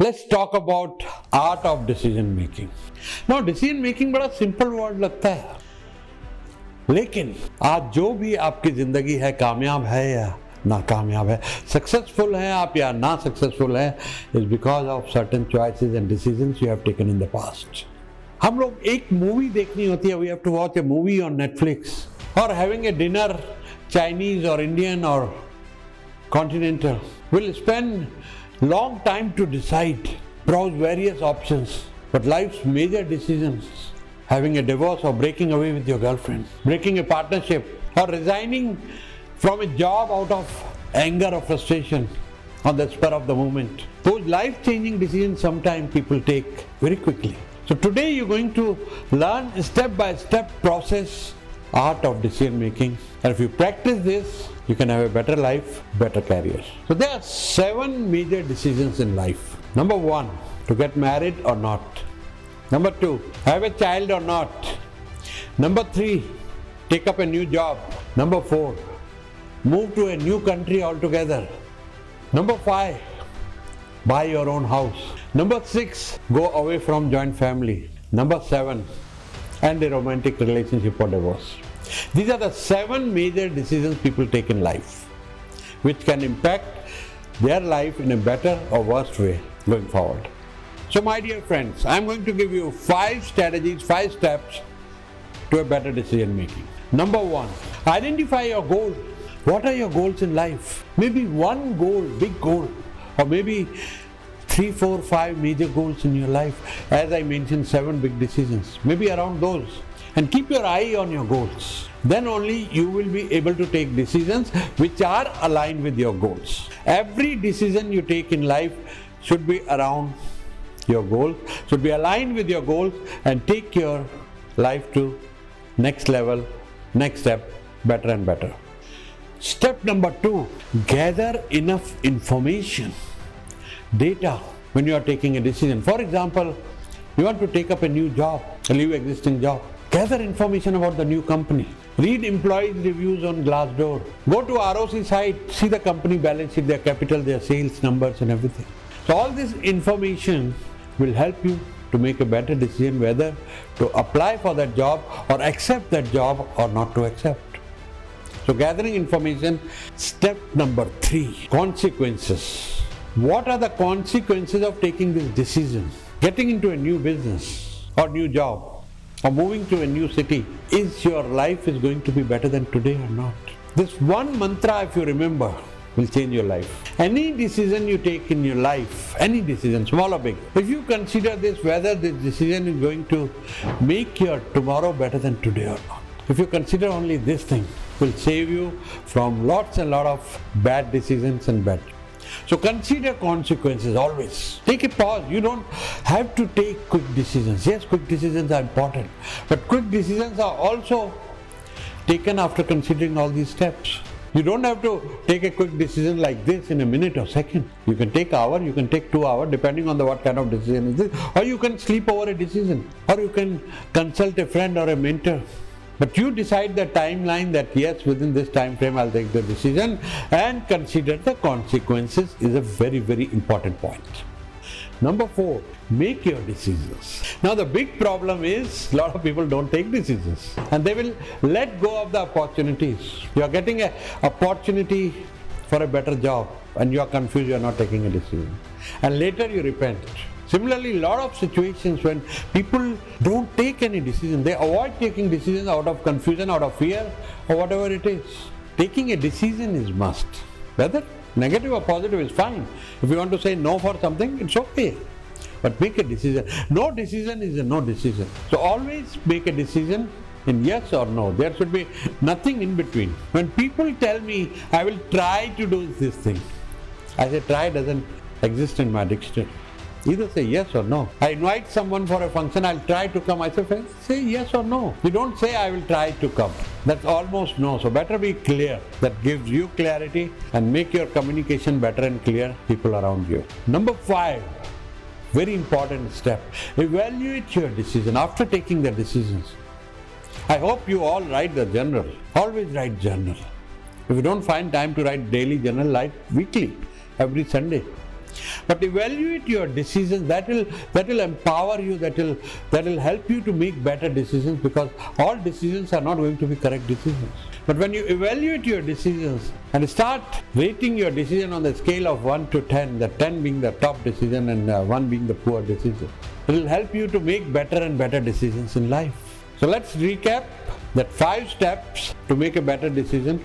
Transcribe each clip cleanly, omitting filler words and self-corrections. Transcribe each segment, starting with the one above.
Let's talk about art of decision making. Now decision making बड़ा simple word लगता है, लेकिन आज जो भी आपकी जिंदगी है, कामयाब है या नाकामयाब है, सक्सेसफुल हैं आप या ना सक्सेसफुल हैं, is because of certain choices and decisions you have taken in the past. हम लोग एक मूवी देखनी होती है, we have to watch a movie on Netflix, or having a dinner, Chinese or Indian or continental, we'll spend long time to decide, browse various options, but life's major decisions, having a divorce or breaking away with your girlfriend, breaking a partnership, or resigning from a job out of anger or frustration on the spur of the moment. Those life-changing decisions sometimes people take very quickly. So today you're going to learn a step-by-step process, art of decision making, and if you practice this, you can have a better life, better career. So there are 7 major decisions in life. Number 1, to get married or not. Number 2, have a child or not. Number 3, take up a new job. Number 4, move to a new country altogether. Number 5, buy your own house. Number 6, go away from joint family. Number 7, end a romantic relationship or divorce. These are the 7 major decisions people take in life, which can impact their life in a better or worse way going forward. So my dear friends, I am going to give you 5 strategies, 5 steps to a better decision making. Number 1, identify your goal. What are your goals in life? Maybe one goal, big goal, or maybe 3, 4, 5 major goals in your life. As I mentioned, 7 big decisions, maybe around those. And keep your eye on your goals. Then only you will be able to take decisions which are aligned with your goals. Every decision you take in life should be around your goals, should be aligned with your goals, and take your life to next level, next step, better and better. Step number 2, gather enough information, data when you are taking a decision. For example, you want to take up a new job, leave existing job. Gather information about the new company. Read employees' reviews on Glassdoor. Go to ROC site, see the company balance sheet, their capital, their sales numbers and everything. So all this information will help you to make a better decision whether to apply for that job or accept that job or not to accept. So gathering information. Step number 3, consequences. What are the consequences of taking this decision? Getting into a new business or new job, or moving to a new city, is your life is going to be better than today or not? This one mantra, if you remember, will change your life. Any decision you take in your life, any decision, small or big, if you consider this, whether this decision is going to make your tomorrow better than today or not, if you consider only this thing, will save you from lots and lot of bad decisions and bad. So consider consequences always. Take a pause. You don't have to take quick decisions. Yes, quick decisions are important, but quick decisions are also taken after considering all these steps. You don't have to take a quick decision like this in a minute or second. You can take an hour, you can take 2 hours, depending on what kind of decision is this. Or you can sleep over a decision. Or you can consult a friend or a mentor. But you decide the timeline that yes, within this time frame I'll take the decision, and consider the consequences is a very, very important point. Number 4, make your decisions. Now the big problem is a lot of people don't take decisions and they will let go of the opportunities. You are getting an opportunity for a better job and you are confused, you are not taking a decision. And later you repent. Similarly, a lot of situations when people don't take any decision, they avoid taking decisions out of confusion, out of fear, or whatever it is. Taking a decision is must. Whether negative or positive is fine. If you want to say no for something, it's okay. But make a decision. No decision is a no decision. So always make a decision in yes or no. There should be nothing in between. When people tell me, I will try to do this thing, I say try doesn't exist in my dictionary. Either say yes or no. I invite someone for a function, I'll try to come. I say yes or no. You don't say I will try to come. That's almost no. So better be clear. That gives you clarity and make your communication better and clear people around you. Number 5, very important step. Evaluate your decision after taking the decisions. I hope you all write the journal. Always write journal. If you don't find time to write daily journal, write weekly, every Sunday. But evaluate your decisions. That will empower you. That will help you to make better decisions, because all decisions are not going to be correct decisions. But when you evaluate your decisions and start rating your decision on the scale of 1 to 10, the 10 being the top decision and 1 being the poor decision, it will help you to make better and better decisions in life. So let's recap that 5 steps to make a better decision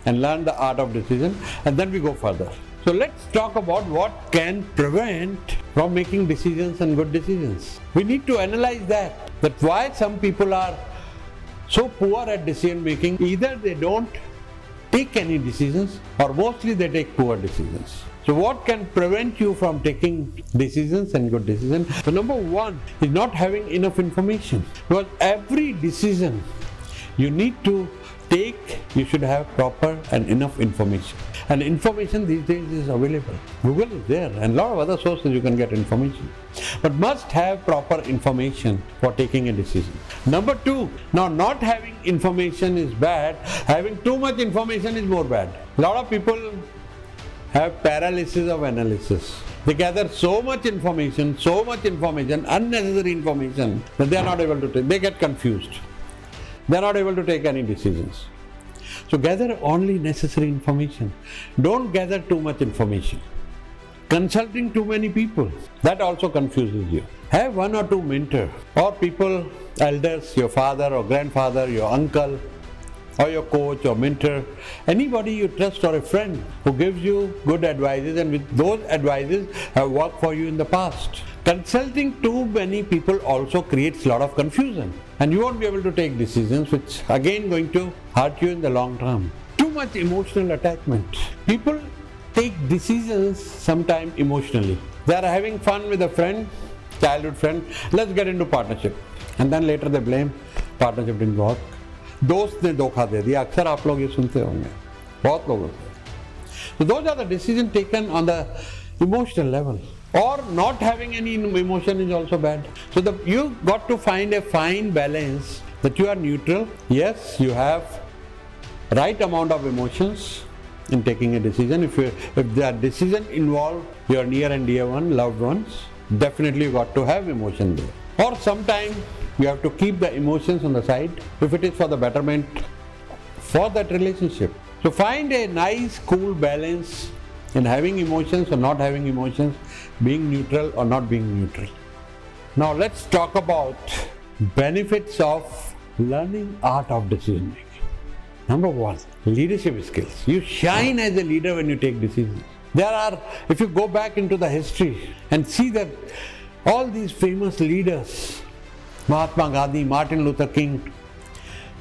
and learn the art of decision, and then we go further. So let's talk about what can prevent from making decisions and good decisions. We need to analyze that why some people are so poor at decision making. Either they don't take any decisions, or mostly they take poor decisions. So what can prevent you from taking decisions and good decisions? So number 1 is not having enough information. Because every decision you need to take, you should have proper and enough information. And information these days is available. Google is there and a lot of other sources you can get information. But must have proper information for taking a decision. Number 2, now not having information is bad. Having too much information is more bad. A lot of people have paralysis of analysis. They gather so much information, unnecessary information, that they are not able to take. They get confused. They are not able to take any decisions. So gather only necessary information. Don't gather too much information. Consulting too many people, that also confuses you. Have 1 or 2 mentors or people, elders, your father or grandfather, your uncle, or your coach or mentor, anybody you trust, or a friend who gives you good advices, and with those advices have worked for you in the past. Consulting too many people also creates a lot of confusion, and you won't be able to take decisions, which again going to hurt you in the long term. Too much emotional attachment. People take decisions sometimes emotionally. They are having fun with a friend, childhood friend, let's get into partnership, and then later they blame partnership didn't work. दोस्त ने धोखा दे दिया. अक्सर आप लोग ये सुनते होंगे बहुत लोगों से. So those are the decisions taken on the emotional level. Or not having any emotion is also bad. So you got to find a fine balance, that you are neutral. Yes, you have right amount of emotions in taking a decision. If the decision involve your near and dear one, loved ones, definitely you got to have emotion there. Or sometimes you have to keep the emotions on the side if it is for the betterment for that relationship. So find a nice cool balance in having emotions or not having emotions, being neutral or not being neutral. Now let's talk about benefits of learning art of decision making. Number 1, leadership skills. You shine as a leader when you take decisions. If you go back into the history and see that all these famous leaders, Mahatma Gandhi, Martin Luther King,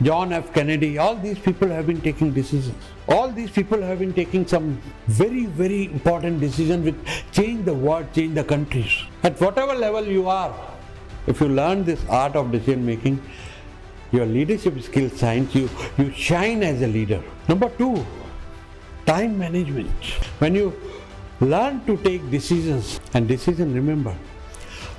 John F. Kennedy, all these people have been taking decisions. All these people have been taking some very, very important decisions which change the world, change the countries. At whatever level you are, if you learn this art of decision making, your leadership skills shines, you shine as a leader. Number 2, time management. When you learn to take decisions, and decision, remember,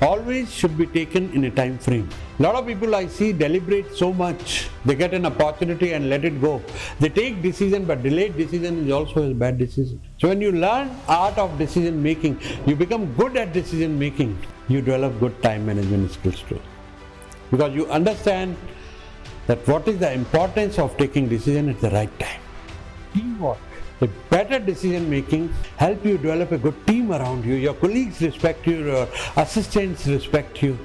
always should be taken in a time frame. A lot of people I see deliberate so much. They get an opportunity and let it go. They take decision, but delayed decision is also a bad decision. So when you learn art of decision making, you become good at decision making. You develop good time management skills too. Because you understand that what is the importance of taking decision at the right time. Teamwork. A better decision making help you develop a good team around you. Your colleagues respect you, your assistants respect you.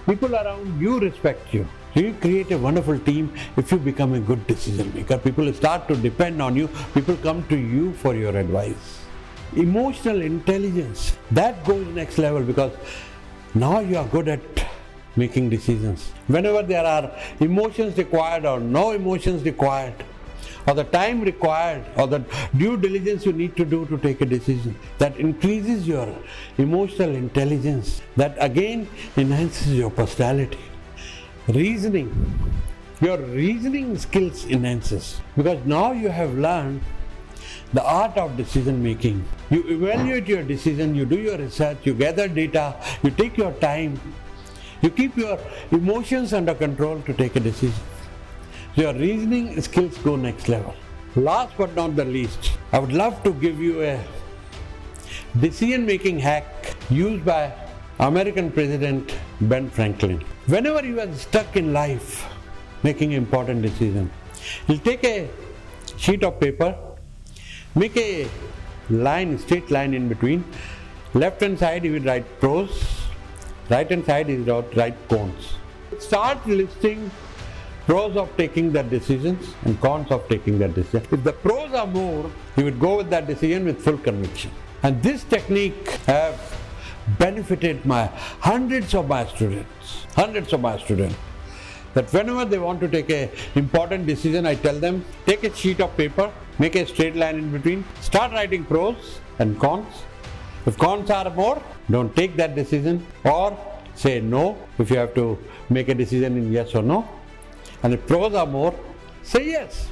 People around you respect you. So you create a wonderful team if you become a good decision maker. People start to depend on you. People come to you for your advice. Emotional intelligence, that goes next level, because now you are good at making decisions. Whenever there are emotions required or no emotions required, or the time required, or the due diligence you need to do to take a decision, that increases your emotional intelligence, that again enhances your personality. Reasoning, your reasoning skills enhances, because now you have learned the art of decision making. You evaluate your decision, you do your research, you gather data, you take your time, you keep your emotions under control to take a decision. So your reasoning skills go next level. Last but not the least, I would love to give you a decision making hack used by American President Ben Franklin. Whenever you are stuck in life making important decision, he'll take a sheet of paper, make a line, straight line in between. Left hand side he will write pros, right hand side he will write cons. Start listing pros of taking that decisions and cons of taking that decision. If the pros are more, he would go with that decision with full conviction. And this technique have benefited hundreds of my students, that whenever they want to take a important decision, I tell them, take a sheet of paper, make a straight line in between, start writing pros and cons. If cons are more, don't take that decision, or say no if you have to make a decision in yes or no. And if pros are more, say yes.